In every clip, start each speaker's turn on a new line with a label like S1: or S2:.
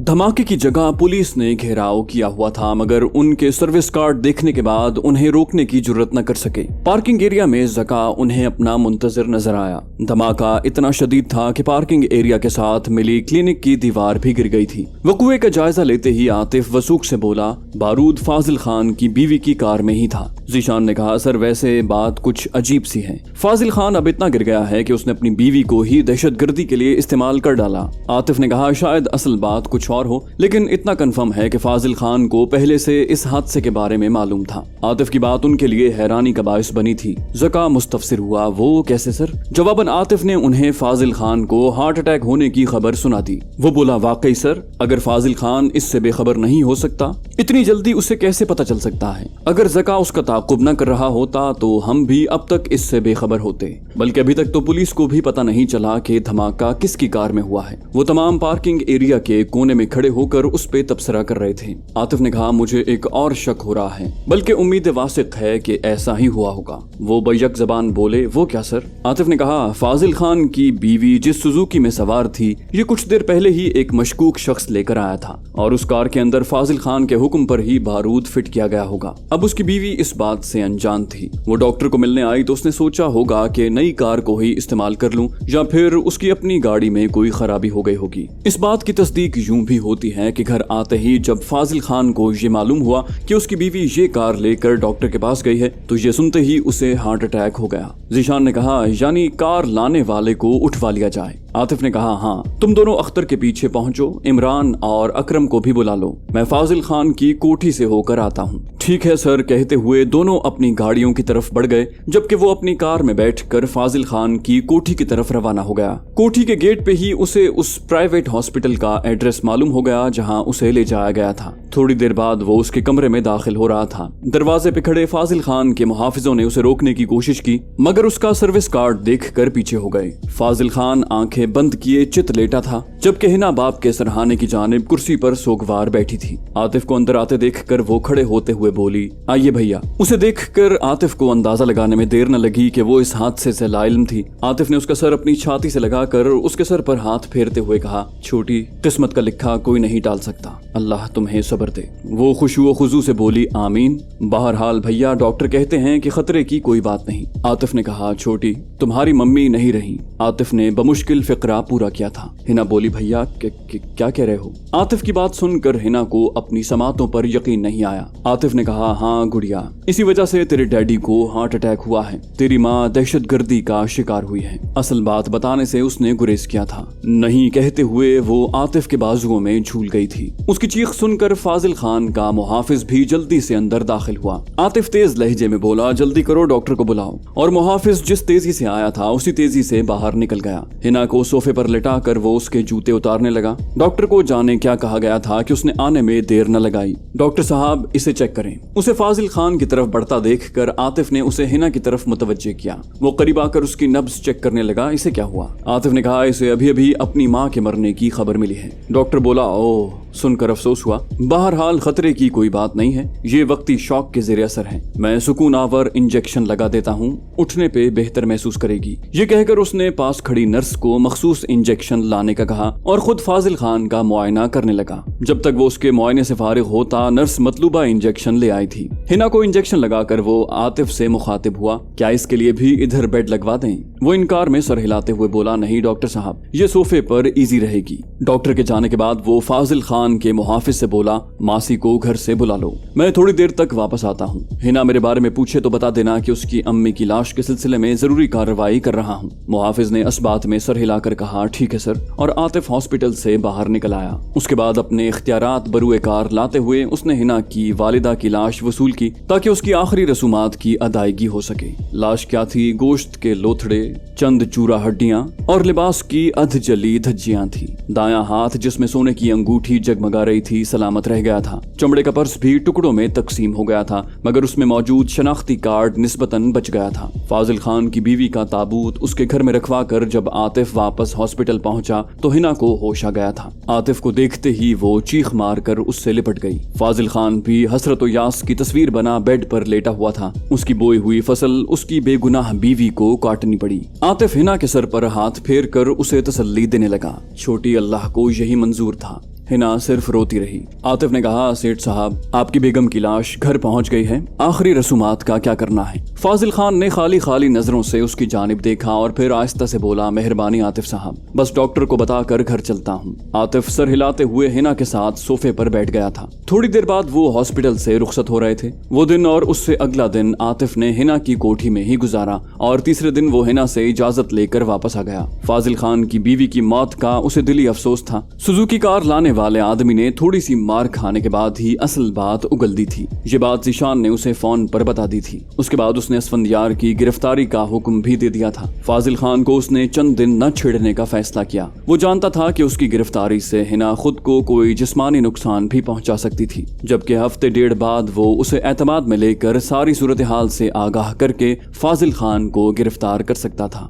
S1: धमाके की जगह पुलिस ने घेराव किया हुआ था, मगर उनके सर्विस कार्ड देखने के बाद उन्हें रोकने की जुर्रत न कर सके। पार्किंग एरिया में ज़का उन्हें अपना मुंतजर नजर आया। धमाका इतना शदीद था कि पार्किंग एरिया के साथ मिली क्लिनिक की दीवार भी गिर गई थी। वक़ुए का जायजा लेते ही आतिफ वसूख से बोला, बारूद फाजिल खान की बीवी की कार में ही था। ज़ीशान ने कहा, सर वैसे बात कुछ अजीब सी है। फाजिल खान अब इतना गिर गया है कि उसने अपनी बीवी को ही दहशतगर्दी के लिए इस्तेमाल कर डाला। आतिफ ने कहा, शायद असल बात कुछ और हो, लेकिन इतना कंफर्म है कि फाजिल खान को पहले से इस हादसे के बारे में मालूम था। आतिफ की बात उनके लिए हैरानी का बायस बनी थी। ज़का मुस्तफसिर हुआ, वो कैसे सर? जवाबन आतिफ ने उन्हें फाजिल खान को हार्ट अटैक होने की खबर सुना दी। वो बोला, वाकई सर, अगर फाजिल खान इससे बेखबर नहीं हो सकता, इतनी जल्दी उसे कैसे पता चल सकता है? अगर ज़का उसका ताक़ुब न कर रहा होता तो हम भी अब तक इससे बेखबर होते। बल्कि अभी तक तो पुलिस को भी पता नहीं चला कि धमाका किसकी कार में हुआ है। वो तमाम पार्किंग एरिया के कोने में खड़े होकर उस पे तबसरा कर रहे थे। आतिफ ने कहा, मुझे एक और शक हो रहा है, बल्कि उम्मीद वासिक है कि ऐसा ही हुआ होगा। वो बैक जबान बोले, वो क्या सर? आतिफ ने कहा, फाजिल खान की बीवी जिस सुजुकी में सवार थी, ये कुछ देर पहले ही एक मशकूक शख्स लेकर आया था और उस कार के अंदर फाजिल खान के हुक्म पर ही बारूद फिट किया गया होगा। अब उसकी बीवी इस बात से अनजान थी। वो डॉक्टर को मिलने आई तो उसने सोचा होगा कि नई कार को ही इस्तेमाल कर लूं, या फिर उसकी अपनी गाड़ी में कोई खराबी हो गई होगी। इस बात की तस्दीक यूं भी होती है कि घर आते ही जब फाजिल खान को ये मालूम हुआ कि उसकी बीवी ये कार लेकर डॉक्टर के पास गई है, तो ये सुनते ही उसे हार्ट अटैक हो गया। ज़ीशान ने कहा, यानी कार लाने वाले को उठवा लिया जाए। आतिफ ने कहा, हाँ, तुम दोनों अख्तर के पीछे पहुंचो, इमरान और अकरम को भी बुला लो, मैं फाजिल खान की कोठी से होकर आता हूँ। ठीक है सर, कहते हुए दोनों अपनी गाड़ियों की तरफ बढ़ गए, जबकि वो अपनी कार में बैठकर फाजिल खान की कोठी की तरफ रवाना हो गया। कोठी के गेट पे ही उसे उस प्राइवेट हॉस्पिटल का एड्रेस मालूम हो गया जहां उसे ले जाया गया था। थोड़ी देर बाद वो उसके कमरे में दाखिल हो रहा था। दरवाजे पे खड़े फाजिल खान के मुहाफिजों ने उसे रोकने की कोशिश की, मगर उसका सर्विस कार्ड देखकर पीछे हो गए। फाजिल खान आंखें बंद किए चित लेटा था, जबकि हिना बाप के सरहाने की जानिब कुर्सी पर सोगवार बैठी थी। आतिफ को अंदर आते देखकर वो खड़े होते हुए बोली, आइए भैया। उसे देखकर आतिफ को अंदाजा लगाने में देर न लगी कि वो इस हादसे से लाइल्म थी। आतिफ ने उसका सर अपनी छाती से लगाकर उसके सर पर हाथ फेरते हुए कहा, छोटी, किस्मत का लिखा कोई नहीं टाल सकता, अल्लाह तुम्हें सब्र दे। वो खुशू खुजू से बोली, आमीन। बहरहाल भैया, डॉक्टर कहते हैं कि खतरे की कोई बात नहीं। आतिफ ने कहा, छोटी, तुम्हारी मम्मी नहीं रही। आतिफ ने बमुश्किल फिक्रा पूरा किया था। हिना बोली, भैया क्या कह रहे हो? आतिफ की बात सुनकर हिना को अपनी समातों पर यकीन नहीं आया। आतिफ ने कहा, हाँ गुड़िया, इसी वजह से तेरे डैडी को हार्ट अटैक हुआ है। तेरी माँ दहशतगर्दी का शिकार हुई है। असल बात बताने से उसने गुरेज किया था। नहीं कहते हुए वो आतिफ के बाजुओं में झूल गई थी। उसकी चीख सुनकर फाजिल खान का मुहाफिज भी जल्दी से अंदर दाखिल हुआ। आतिफ तेज लहजे में बोला, जल्दी करो, डॉक्टर को बुलाओ। और मुहाफिज जिस तेजी से आया था उसी तेजी से बाहर निकल गया। हिना को सोफे पर लिटाकर वो उसके जूते उतारने लगा। डॉक्टर को जाने क्या कहा गया था कि उसने आने में देर न लगाई। डॉक्टर साहब, इसे चेक करें। उसे फाजिल खान की तरफ बढ़ता देखकर आतिफ ने उसे हिना की तरफ मुतवज्जे किया। वो करीब आकर उसकी नब्ज चेक करने लगा। इसे क्या हुआ? आतिफ ने कहा, इसे अभी अभी अपनी माँ के मरने की खबर मिली है। डॉक्टर बोला, ओह, सुनकर अफसोस हुआ। बहरहाल खतरे की कोई बात नहीं है, ये वक्ती शौक के ज़ेरे असर है। मैं सुकून आवर इंजेक्शन लगा देता हूँ, उठने पे बेहतर महसूस करेगी। ये कहकर उसने पास खड़ी नर्स को मखसूस इंजेक्शन लाने का कहा और खुद फाजिल खान का मुआयना करने लगा। जब तक वो उसके मुआयने से फारिग होता, नर्स मतलूबा इंजेक्शन ले आई थी। हिना को इंजेक्शन लगाकर वो आतिफ से मुखातिब हुआ, क्या इसके लिए भी इधर बेड लगवा दें? वो इनकार में सर हिलाते हुए बोला, नहीं डॉक्टर साहब, ये सोफे पर इजी रहेगी। डॉक्टर के जाने के बाद वो फाजिल खान के मुहाफिज से बोला, मासी को घर से बुला लो, मैं थोड़ी देर तक वापस आता हूँ। हिना मेरे बारे में पूछे तो बता देना कि उसकी अम्मी की लाश के सिलसिले में जरूरी कार्रवाई कर रहा हूँ। मुहाफिज ने इस बात में सर हिलाकर कहा, ठीक है सर, और आतिफ हॉस्पिटल से बाहर निकल आया। उसके बाद अपने इख्तियारात बरूए कार लाते हुए उसने हिना की वालिदा की लाश वसूल की ताकि उसकी आखिरी रसूमात की अदायगी हो सके। लाश क्या थी? गोश्त के लोथड़े, चंद चूरा हड्डियां और लिबास की अध जली धज्जियां थी। दायां हाथ जिसमें सोने की अंगूठी जगमगा रही थी सलामत रह गया था। चमड़े का पर्स भी टुकड़ों में तकसीम हो गया था, मगर उसमें मौजूद शनाख्ती कार्ड निस्बतन बच गया था। फाजिल खान की बीवी का ताबूत उसके घर में रखवा कर जब आतिफ वापस हॉस्पिटल पहुंचा तो हिना को होश आ गया था। आतिफ को देखते ही वो चीख मार कर उससे लिपट गई। फाजिल खान भी हसरत व यास की तस्वीर बना बेड पर लेटा हुआ था। उसकी बोई हुई फसल उसकी बेगुनाह बीवी को काटनी पड़ी। आतिफ हिना के सर पर हाथ फेर कर उसे तसल्ली देने लगा, छोटी, अल्लाह को यही मंजूर था। हिना सिर्फ रोती रही। आतिफ ने कहा, सेठ साहब, आपकी बेगम की लाश घर पहुंच गई है, आखिरी रसूमात का क्या करना है? फाजिल खान ने खाली खाली नजरों से उसकी जानिब देखा और फिर आहिस्ता से बोला, मेहरबानी आतिफ साहब, बस डॉक्टर को बताकर घर चलता हूँ। आतिफ सर हिलाते हुए हिना के साथ सोफे पर बैठ गया था। थोड़ी देर बाद वो हॉस्पिटल से रुखसत हो रहे थे। वो दिन और उससे अगला दिन आतिफ ने हिना की कोठी में ही गुजारा और तीसरे दिन वो हिना से इजाजत लेकर वापस आ गया। फाजिल खान की बीवी की मौत का उसे दिली अफसोस था। सुजुकी कार लाने वाले आदमी ने थोड़ी सी मार खाने के बाद ही असल बात उगल दी थी। ये बात जीशान ने उसे फोन पर बता दी थी। उसके बाद उसने असफंदियार की गिरफ्तारी का हुक्म भी दे दिया था। फाजिल खान को उसने चंद दिन न छेड़ने का फैसला किया। वो जानता था कि उसकी गिरफ्तारी से हिना खुद को कोई जिस्मानी नुकसान भी पहुंचा सकती थी, जबकि हफ्ते डेढ़ बाद वो उसे एतमाद में लेकर सारी सूरत हाल से आगाह करके फाजिल खान को गिरफ्तार कर सकता था।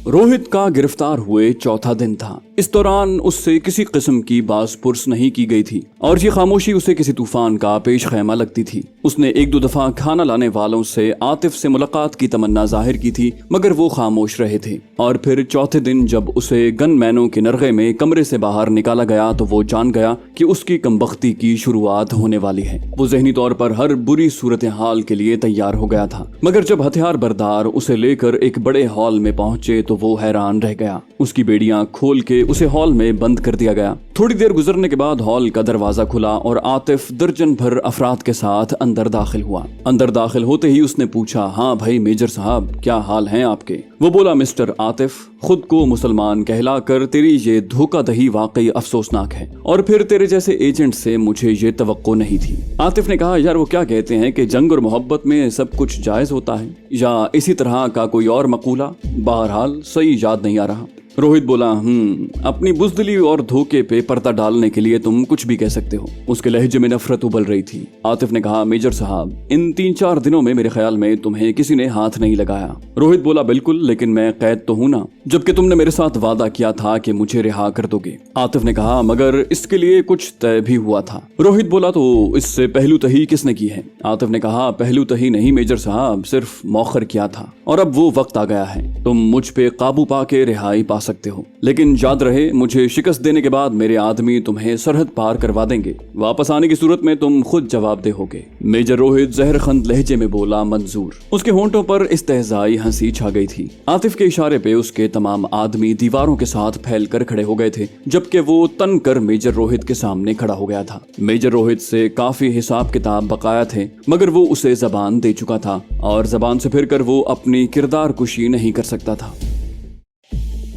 S1: रोहित का गिरफ्तार हुए चौथा दिन था। इस दौरान उससे किसी किस्म की बाज़पुर्स नहीं की गई थी और ये खामोशी उसे किसी तूफान का पेश खैमा लगती थी। उसने एक दो दफा खाना लाने वालों से आतिफ से मुलाकात की तमन्ना जाहिर की थी, मगर वो खामोश रहे थे। और फिर चौथे दिन जब उसे गनमैनों के नरगे में कमरे से बाहर निकाला गया तो वो जान गया कि उसकी कमबख्ती की शुरुआत होने वाली है। वो ज़हनी तौर पर हर बुरी सूरत हाल के लिए तैयार हो गया था, मगर जब हथियार बरदार उसे लेकर एक बड़े हॉल में पहुंचे तो वो हैरान रह गया। उसकी बेड़ियां खोल के उसे हॉल में बंद कर दिया गया। थोड़ी देर गुजरने के बाद हॉल का दरवाजा खुला और आतिफ दर्जन भर अफराद के साथ अंदर दाखिल हुआ। अंदर दाखिल होते ही उसने पूछा, हाँ भाई मेजर साहब, क्या हाल हैं आपके? वो बोला, मिस्टर आतिफ, खुद को मुसलमान कहलाकर तेरी ये धोखाधड़ी वाकई अफसोसनाक है और फिर तेरे जैसे एजेंट से मुझे ये तवक्को नहीं थी। आतिफ ने कहा, यार वो क्या कहते हैं कि जंग और मोहब्बत में सब कुछ जायज होता है, या इसी तरह का कोई और मकूला? बहरहाल सही याद नहीं आ रहा। रोहित बोला, अपनी बुज़दिली और धोखे पे पर्दा डालने के लिए तुम कुछ भी कह सकते हो। उसके लहजे में नफरत उबल रही थी। आतिफ ने कहा, मेजर साहब, इन 3-4 दिनों में मेरे ख्याल में तुम्हें किसी ने हाथ नहीं लगाया। रोहित बोला, बिल्कुल, लेकिन मैं कैद तो हूं ना, जबकि तुमने मेरे साथ वादा किया था कि मुझे रिहा कर दोगे। आतिफ ने कहा, मगर इसके लिए कुछ तय भी हुआ था। रोहित बोला, तो इससे पहलू तही किसने की है? आतिफ ने कहा, पहलू तही नहीं मेजर साहब, सिर्फ मौखर किया था और अब वो वक्त आ गया है। तुम मुझ पे काबू पाके रिहाई पा सकते हो, लेकिन याद रहे, मुझे शिकस्त देने के बाद मेरे आदमी तुम्हें सरहद पार करवा देंगे। वापस आने की सूरत में तुम खुद जवाबदेह होगे। मेजर रोहित जहरखंद लहजे में बोला, मंजूर। उसके होंठों पर इस्तेहज़ाई हंसी छा गई थी। आतिफ के इशारे पे उसके तमाम आदमी दीवारों के साथ फैलकर खड़े हो गए थे, जबकि वो तन कर मेजर रोहित के सामने खड़ा हो गया था। मेजर रोहित से काफी हिसाब किताब बकाया थे, मगर वो उसे जबान दे चुका था और जबान से फिर कर वो अपनी किरदार कुशी नहीं कर सकता था।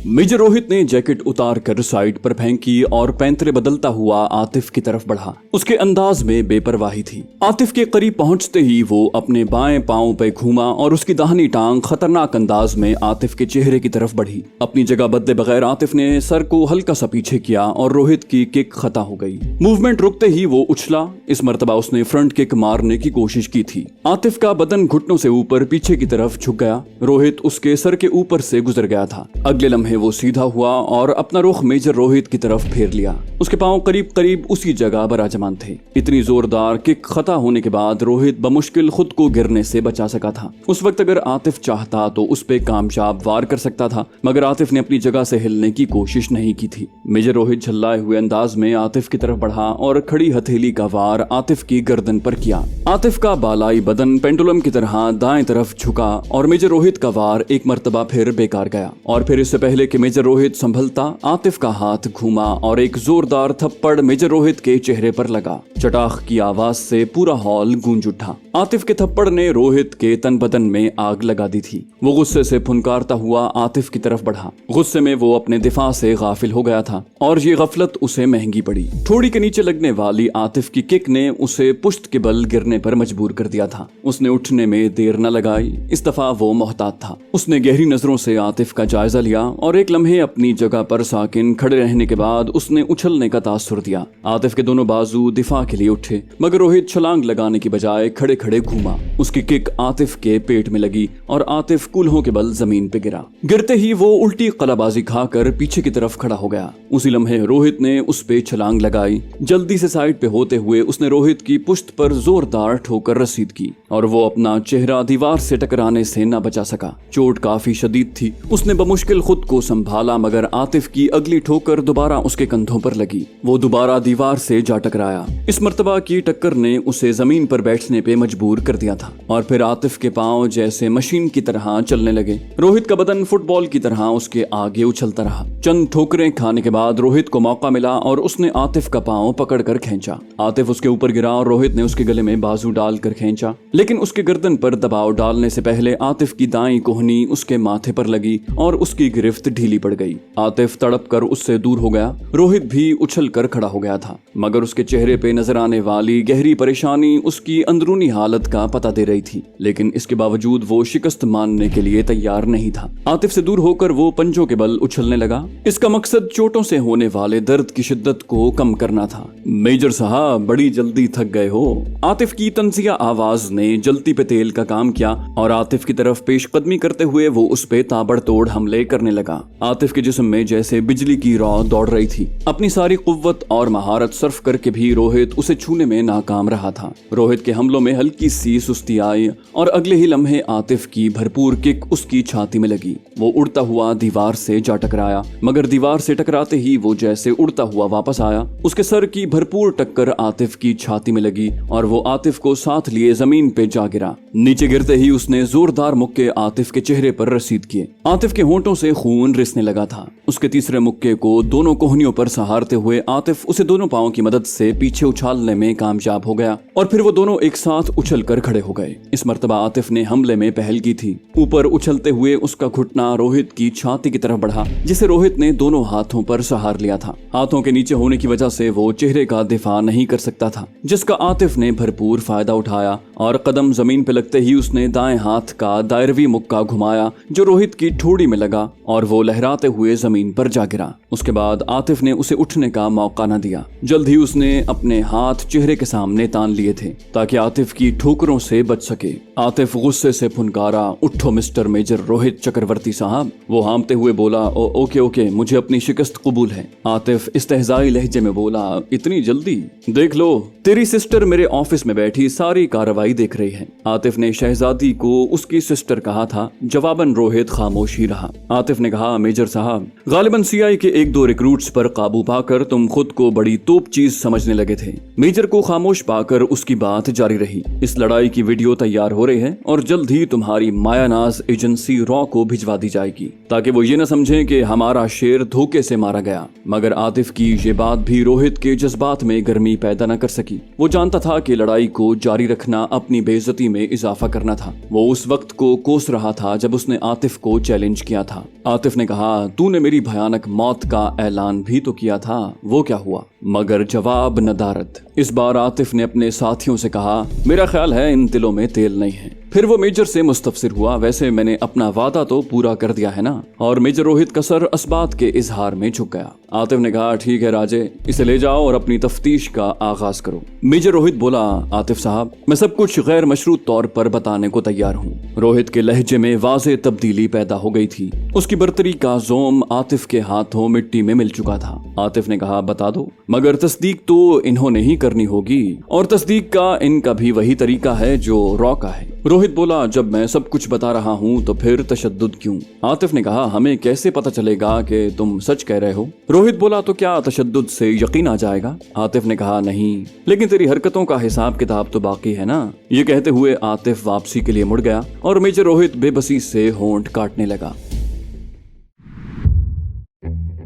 S1: मेजर रोहित ने जैकेट उतार कर साइड पर फेंकी और पैंतरे बदलता हुआ आतिफ की तरफ बढ़ा। उसके अंदाज में बेपरवाही थी। आतिफ के करीब पहुंचते ही वो अपने बाएं पांव पे घूमा और उसकी दाहिनी टांग खतरनाक अंदाज में आतिफ के चेहरे की तरफ बढ़ी। अपनी जगह बदले बगैर आतिफ ने सर को हल्का सा पीछे किया और रोहित की किक खता हो गई। मूवमेंट रुकते ही वो उछला। इस मर्तबा उसने फ्रंट किक मारने की कोशिश की थी। आतिफ का बदन घुटनों से ऊपर पीछे की तरफ झुक गया। रोहित उसके सर के ऊपर से गुजर गया था। अगले लम्हे वो सीधा हुआ और अपना रुख मेजर रोहित की तरफ फेर लिया। उसके पांव करीब करीब उसी जगह बराजमान थे। इतनी जोरदार किक खता होने के बाद रोहित बमुश्किल खुद को गिरने से बचा सका था। उस वक्त अगर आतिफ चाहता तो उस पे कामयाब वार कर सकता था, मगर आतिफ ने अपनी जगह से हिलने की कोशिश नहीं की थी। मेजर रोहित झल्लाए हुए अंदाज में आतिफ की तरफ बढ़ा और खड़ी हथेली का वार आतिफ की गर्दन पर किया। आतिफ का बालाई बदन पेंडुलम की तरह दाएं तरफ झुका और मेजर रोहित का वार एक मर्तबा फिर बेकार गया। और फिर इससे पहले कि मेजर रोहित संभलता, आतिफ का हाथ घूमा और एक जोरदार थप्पड़ मेजर रोहित के चेहरे पर लगा। चटाख की आवाज से पूरा हॉल गूंज उठा। आतिफ के थप्पड़ ने रोहित के तन बदन में आग लगा दी थी। वो गुस्से से फुनकारता हुआ आतिफ की तरफ बढ़ा। गुस्से में वो अपने दिफा से गाफिल हो गया था और ये गफलत उसे महंगी पड़ी। थोड़ी के नीचे लगने वाली आतिफ की किक ने उसे पुश्त के बल गिरने पर मजबूर कर दिया था। उसने उठने में देर न लगाई। इस दफा वो मोहतात था। उसने गहरी नजरों से आतिफ का जायजा लिया और एक लम्हे अपनी जगह पर साकिन खड़े रहने के बाद उसने उछलने का तासुर दिया। आतिफ के दोनों बाजू दिफा के लिए उठे, मगर रोहित छलांग लगाने की बजाय खड़े खड़े घूमा। उसकी किक आतिफ के पेट में लगी और आतिफ कुल्हों के बल जमीन पे गिरा। गिरते ही वो उल्टी कलाबाजी खाकर पीछे की तरफ खड़ा हो गया। उसी लम्हे रोहित ने उस पे छलांग लगाई। जल्दी से साइड पे होते हुए उसने रोहित की पुश्त पर जोरदार ठोकर रसीद की और वो अपना चेहरा दीवार से टकराने से न बचा सका। चोट काफी शदीद थी। उसने बमुश्किल खुद को को संभाला मगर आतिफ की अगली ठोकर दोबारा उसके कंधों पर लगी। वो दोबारा दीवार से जा टकराया। इस मर्तबा की टक्कर ने उसे जमीन पर बैठने पे मजबूर कर दिया था और फिर आतिफ के पांव जैसे मशीन की तरह चलने लगे। रोहित का बदन फुटबॉल की तरह उसके आगे उछलता रहा। चंद ठोकरें खाने के बाद रोहित को मौका मिला और उसने आतिफ का पांव पकड़कर खींचा। आतिफ उसके ऊपर गिरा और रोहित ने उसके गले में बाजू डालकर खींचा, लेकिन उसके गर्दन पर दबाव डालने से पहले आतिफ की दाईं कोहनी उसके माथे पर लगी और उसकी गिरफ्त ढीली पड़ गई। आतिफ तड़प कर उससे दूर हो गया। रोहित भी उछल कर खड़ा हो गया था, मगर उसके चेहरे पे नजर आने वाली गहरी परेशानी उसकी अंदरूनी हालत का पता दे रही थी, लेकिन इसके बावजूद वो शिकस्त मानने के लिए तैयार नहीं था। आतिफ से दूर होकर वो पंजों के बल उछलने लगा। इसका मकसद चोटों से होने वाले दर्द की शिद्दत को कम करना था। मेजर साहब, बड़ी जल्दी थक गए हो। आतिफ की तंजिया आवाज ने जलती पे तेल का काम किया और आतिफ की तरफ पेशकदमी करते हुए वो उस पे ताबड़तोड़ हमले करने लगा। आतिफ के जिस्म में जैसे बिजली की रौ दौड़ रही थी। अपनी सारी कुव्वत और महारत सर्फ करके भी रोहित उसे छूने में नाकाम रहा था। रोहित के हमलों में हल्की सी सुस्ती आई और अगले ही लम्हे आतिफ की भरपूर किक उसकी छाती में लगी। वो उड़ता हुआ दीवार से जा टकराया, मगर दीवार से टकराते ही वो जैसे उड़ता हुआ वापस आया। उसके सर की भरपूर टक्कर आतिफ की छाती में लगी और वो आतिफ को साथ लिए जमीन पे जा गिरा। नीचे गिरते ही उसने जोरदार मुक्के आतिफ के चेहरे पर रसीद किए। आतिफ के होंठों से खून रिसने लगा था। उसके तीसरे मुक्के को दोनों कोहनियों पर सहारते हुए आतिफ उसे दोनों पांवों की मदद से पीछे उछालने में कामयाब हो गया और फिर वो दोनों एक साथ उछल कर खड़े हो गए। इस मर्तबा आतिफ ने हमले में पहल की थी। ऊपर उछलते हुए उसका घुटना रोहित की छाती की तरफ बढ़ा, जिसे रोहित ने दोनों हाथों पर सहार लिया था। हाथों के नीचे होने की वजह से वो चेहरे का दिफा नहीं कर सकता था, जिसका आतिफ ने भरपूर फायदा उठाया और कदम जमीन पे लगते ही उसने दाएं हाथ का दायरवी मुक्का घुमाया जो रोहित की ठोड़ी में लगा और वो लहराते हुए जमीन पर जा गिरा। उसके बाद आतिफ ने उसे उठने का मौका न दिया। जल्द ही उसने अपने हाथ चेहरे के सामने तान लिए थे ताकि आतिफ की ठोकरों से बच सके। आतिफ गुस्से से फुनकारा, उठो मिस्टर मेजर रोहित चक्रवर्ती साहब। वो हामते हुए बोला, ओके ओके, मुझे अपनी शिकस्त कबूल है। आतिफ इस्तेहजाई लहजे में बोला, इतनी जल्दी? देख लो, तेरी सिस्टर मेरे ऑफिस में बैठी सारी कार्रवाई देख रही है। आतिफ ने शहजादी को उसकी सिस्टर कहा था। जवाबन रोहित खामोश ही रहा। आतिफ ने कहा, मेजर साहब, गालिबन सीआई के एक दो रिक्रूट्स पर काबू पाकर तुम खुद को बड़ी तोप चीज समझने लगे थे। मेजर को खामोश पाकर उसकी बात जारी रही। इस लड़ाई की वीडियो तैयार हो रही है और जल्द ही तुम्हारी मायानाज एजेंसी रॉ को भिजवा दी जाएगी ताकि वो ये न समझें कि हमारा शेर धोखे से मारा गया। मगर आतिफ की ये बात भी रोहित के जज्बात में गर्मी पैदा न कर सकी। वो जानता था कि लड़ाई को जारी रखना अपनी बेइज्जती में इजाफा करना था। वो उस वक्त को कोस रहा था जब उसने आतिफ को चैलेंज किया था। आतिफ ने कहा, तूने मेरी भयानक मौत का ऐलान भी तो किया था, वो क्या हुआ? मगर जवाब नदारद। इस बार आतिफ ने अपने साथियों से कहा, मेरा ख्याल है इन तिलों में तेल नहीं है। फिर वो मेजर से मुस्तफसिर हुआ, वैसे मैंने अपना वादा तो पूरा कर दिया है ना? और मेजर रोहित का सर असबात के इजहार में झुक गया। आतिफ ने कहा, ठीक है राजे, इसे ले जाओ और अपनी तफ्तीश का आगाज करो। मेजर रोहित बोला, आतिफ साहब, मैं सब कुछ गैर मशरूत तौर पर बताने को तैयार हूँ। रोहित के लहजे में वाज़े तब्दीली पैदा हो गई थी। उसकी बर्तरी का जोम आतिफ के हाथों मिट्टी में मिल चुका था। आतिफ ने कहा, बता दो, मगर तस्दीक तो इन्होंने ही करनी होगी और तस्दीक का इनका भी वही तरीका है जो रॉ का है। रोहित बोला, जब मैं सब कुछ बता रहा हूँ तो फिर तशद्दुद क्यों? आतिफ ने कहा, हमें कैसे पता चलेगा कि तुम सच कह रहे हो? रोहित बोला, तो क्या तशद्दुद से यकीन आ जाएगा? आतिफ ने कहा, नहीं, लेकिन तेरी हरकतों का हिसाब किताब तो बाकी है ना। ये कहते हुए आतिफ वापसी के लिए मुड़ गया और मेजर रोहित बेबसी से होंठ काटने लगा।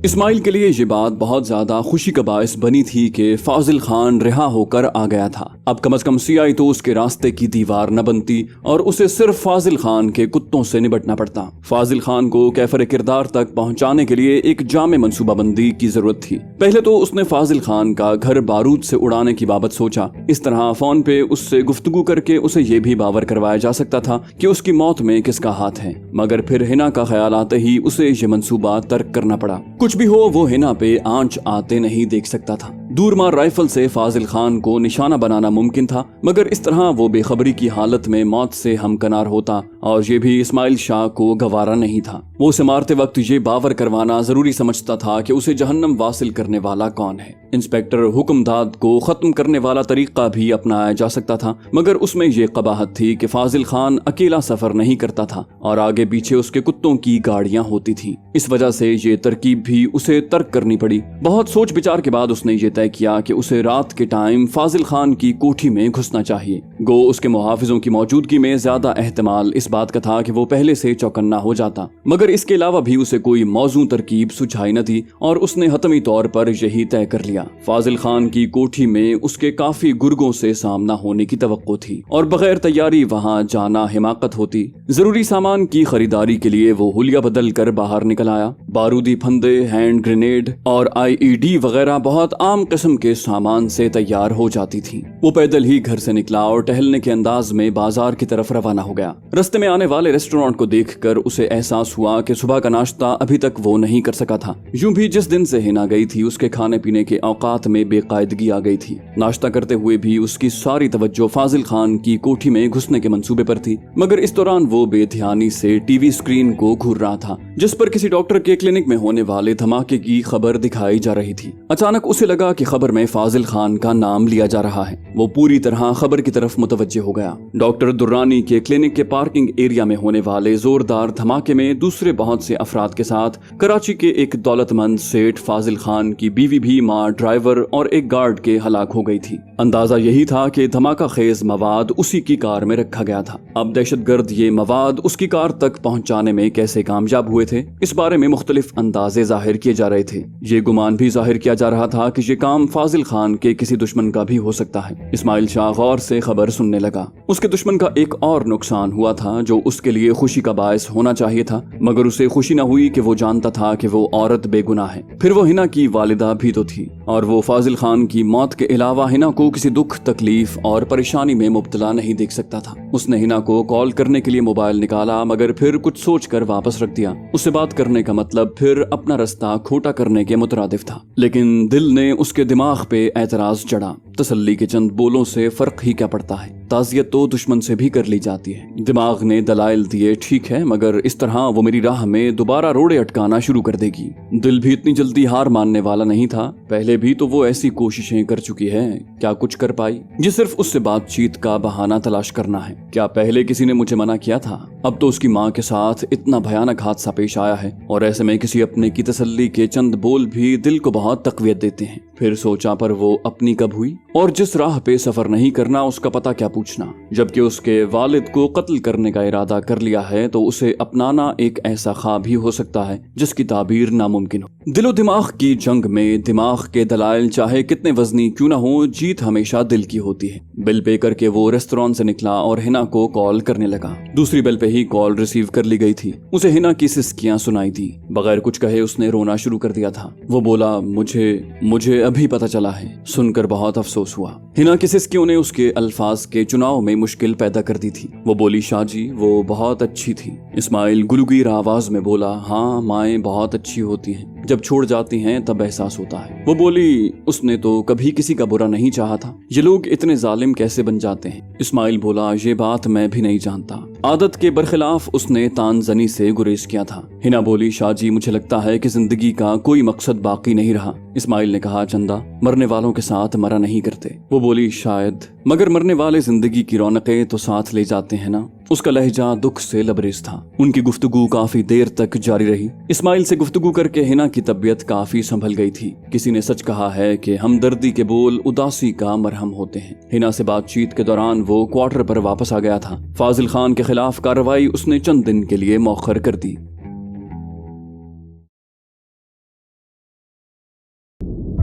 S1: इस्माइल के लिए ये बात बहुत ज्यादा खुशी का बायस बनी थी कि फाजिल खान रिहा होकर आ गया था। अब कम से कम सीआई तो उसके रास्ते की दीवार न बनती और उसे सिर्फ फाजिल खान के कुत्तों से निपटना पड़ता। फाजिल खान को कैफर किरदार तक पहुंचाने के लिए एक जामे मंसूबाबंदी की जरूरत थी। पहले तो उसने फाजिल खान का घर बारूद से उड़ाने की बाबत सोचा। इस तरह फोन पे उससे गुफ्तगू करके उसे ये भी बावर करवाया जा सकता था कि उसकी मौत में किसका हाथ है। मगर फिर हिना का ख्याल आते ही उसे ये मंसूबा तर्क करना पड़ा। कुछ भी हो, वो हिना पे आंच आते नहीं देख सकता था। दूरमार राइफल से फाजिल खान को निशाना बनाना मुमकिन था, मगर इस तरह वो बेखबरी की हालत में मौत से हमकनार होता और ये भी इस्माइल शाह को गवारा नहीं था। वो उसे मारते वक्त ये बावर करवाना जरूरी समझता था कि उसे जहन्नम वासिल करने वाला कौन है। इंस्पेक्टर हुक्मदाद को खत्म करने वाला तरीका भी अपनाया जा सकता था, मगर उसमें ये कबाहत थी कि फाजिल खान अकेला सफर नहीं करता था और आगे पीछे उसके कुत्तों की गाड़ियां होती थी। इस वजह से ये तरकीब भी उसे तर्क करनी पड़ी। बहुत सोच विचार के बाद उसने ये तय किया कि उसे रात के टाइम फाजिल खान की कोठी में घुसना चाहिए। गो उसके मुहाफिजों की मौजूदगी में ज्यादा एहतमाल इस बात का था कि वो पहले से चौकन्ना हो जाता, मगर इसके अलावा भी उसे कोई मौजू तरकीब सुझाई न थी और उसने हतमी तौर पर यही तय कर लिया। फाजिल खान की कोठी में उसके काफी गुर्गों से सामना होने की तवक्को थी और बगैर तैयारी वहां जाना हिमाकत होती। जरूरी सामान की खरीदारी के लिए वो हुलिया बदल कर बाहर निकल आया। बारूदी फंदे, हैंड ग्रेनेड और IED वगैरह बहुत आम किस्म के सामान से तैयार हो जाती थी। वो पैदल ही घर से निकला और टहलने के अंदाज में बाजार की तरफ रवाना हो गया। रस्ते में आने वाले रेस्टोरेंट को देखकर उसे एहसास हुआ कि सुबह का नाश्ता अभी तक वो नहीं कर सका था। यूं भी जिस दिन से हिना गई थी उसके खाने पीने के औकात में बेकायदगी आ गई थी। नाश्ता करते हुए भी उसकी सारी तवज्जो फाजिल खान की कोठी में घुसने के मंसूबे पर थी, मगर इस दौरान वो बेध्यानी से टीवी स्क्रीन को घूर रहा था जिस पर किसी डॉक्टर के क्लिनिक में होने वाले धमाके की खबर दिखाई जा रही थी। अचानक उसे लगा कि खबर में फाजिल खान का नाम लिया जा रहा है। वो पूरी तरह खबर की तरफ मुतवज्जे हो गया। डॉक्टर दुर्रानी के क्लिनिक के पार्किंग एरिया में होने वाले जोरदार धमाके में दूसरे बहुत से अफराद के साथ कराची के एक दौलतमंद सेठ फाजिल खान की बीवी भी मां, ड्राइवर और एक गार्ड के हलाक हो गई थी। अंदाजा यही था कि धमाका खेज मवाद उसी की कार में रखा गया था। अब दहशतगर्द ये मवाद उसकी कार तक पहुंचाने में कैसे कामयाब हुए थे, इस बारे में मुख्तलिफ अंदाजे जाहिर किए जा रहे थे। ये गुमान भी जाहिर किया जा रहा था कि ये काम फाजिल खान के किसी दुश्मन का भी हो सकता है। इस्माइल शाह गौर से खबर सुनने लगा। उसके दुश्मन का एक और नुकसान हुआ था जो उसके लिए खुशी का बायस होना चाहिए था, मगर उसे खुशी न हुई कि वो जानता था कि वो औरत बेगुनाह है। फिर वो हिना की वालिदा भी तो थी और वो फाजिल खान की मौत के अलावा हिना को किसी दुख, तकलीफ और परेशानी में मुब्तला नहीं देख सकता था। उसने हिना को कॉल करने के लिए मोबाइल निकाला, मगर फिर कुछ सोचकर वापस रख दिया। उससे बात करने का मतलब फिर अपना रास्ता खोटा करने के मुतरादिफ था। लेकिन दिल ने उसके दिमाग पे एतराज चढ़ा। तसल्ली के चंद बोलों से फर्क ही क्या पड़ता है, ताज़ियत तो दुश्मन से भी कर ली जाती है। दिमाग ने दलाइल दिए, ठीक है, मगर इस तरह वो मेरी राह में दोबारा रोड़े अटकाना शुरू कर देगी। दिल भी इतनी जल्दी हार मानने वाला नहीं था। पहले भी तो वो ऐसी कोशिशें कर चुकी है, क्या कुछ कर पाई? ये सिर्फ उससे बातचीत का बहाना तलाश करना है। क्या पहले किसी ने मुझे मना किया था? अब तो उसकी माँ के साथ इतना भयानक हादसा पेश आया है और ऐसे में किसी अपने की तसल्ली के चंद बोल भी दिल को बहुत तकवीत देते हैं। फिर सोचा, पर वो अपनी कब हुई? और जिस राह पे सफर नहीं करना उसका पता क्या पूछना। जबकि उसके वालिद को कत्ल करने का इरादा कर लिया है तो उसे अपनाना एक ऐसा ख्वाब ही हो सकता है जिसकी ताबीर नामुमकिन हो। दिलो दिमाग की जंग में दिमाग के दलाइल चाहे कितने वजनी क्यों ना हो, जीत हमेशा दिल की होती है। बिल पे करके वो रेस्टोरेंट से निकला और हिना को कॉल करने लगा। दूसरी बेल पे ही कॉल रिसीव कर ली गई थी। उसे हिना की सिसकियां सुनाई दी। बगैर कुछ कहे उसने रोना शुरू कर दिया था। वो बोला, मुझे अभी पता चला है। सुनकर बहुत अफसोस हुआ। हिना की सिसकियों ने उसके अल्फाज के चुनाव में मुश्किल पैदा कर दी थी। वो बोली, शाह जी वो बहुत अच्छी थी। इस्माइल गुलगीर आवाज में बोला, हाँ, माएं बहुत अच्छी होती हैं, जब छोड़ जाती हैं तब एहसास होता है। वो बोली, उसने तो कभी किसी का बुरा नहीं चाहा था, ये लोग इतने जालिम कैसे बन जाते हैं? इस्माइल बोला, ये बात मैं भी नहीं जानता। आदत के बरखिलाफ उसने तानजनी से गुरेज किया था। हिना बोली, शाह जी मुझे लगता है कि जिंदगी का कोई मकसद बाकी नहीं रहा। इस्माइल ने कहा, चंदा, मरने वालों के साथ मरा नहीं करते। वो बोली, शायद, मगर मरने वाले जिंदगी की रौनकें तो साथ ले जाते हैं ना। उसका लहजा दुख से लबरेज था। उनकी गुफ्तगू काफी देर तक जारी रही। इस्माइल से गुफ्तगू करके हिना की तबीयत काफी संभल गई थी। किसी ने सच कहा है कि हमदर्दी के बोल उदासी का मरहम होते हैं। हिना से बातचीत के दौरान वो क्वार्टर पर वापस आ गया था। फाजिल खान के खिलाफ कार्रवाई उसने चंद दिन के लिए मौखर कर दी।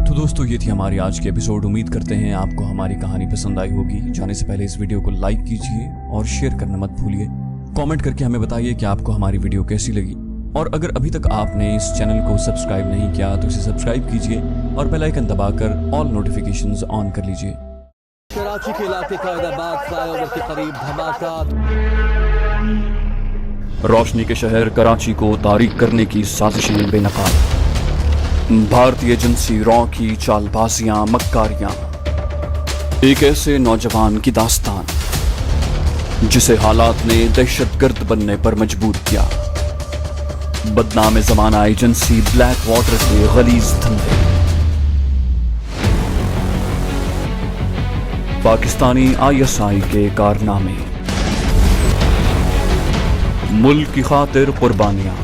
S1: तो दोस्तों, ये थी हमारी आज की एपिसोड। उम्मीद करते हैं आपको हमारी कहानी पसंद आई होगी। जाने से पहले इस वीडियो को लाइक कीजिए और शेयर करना मत भूलिए। कमेंट करके हमें बताइए कि आपको हमारी वीडियो कैसी लगी। और अगर अभी तक आपने इस चैनल को सब्सक्राइब नहीं किया तो इसे सब्सक्राइब कीजिए और बेल आइकन दबाकर ऑल नोटिफिकेशंस ऑन कर लीजिए।
S2: कराची के इलाके कायदाबाद फ्लाईओवर के करीब धमाका।
S1: रोशनी के शहर कराची को तारीक करने की साजिशें बेनकाब। भारतीय एजेंसी रॉ की चालबाजियां, मक्कारियां, एक ऐसे नौजवान की दास्तान जिसे हालात ने दहशतगर्द बनने पर मजबूर किया। बदनाम ज़माना एजेंसी ब्लैक वाटर के गलीज धंधे। पाकिस्तानी ISI के कारनामे। मुल्क की खातिर कुर्बानियां।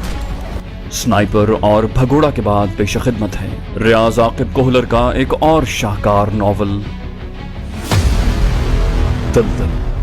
S1: سنائپر اور بھگوڑا کے بعد پیش خدمت ہے ریاض عاقب کوہلر کا ایک اور شاہکار ناول دلدل۔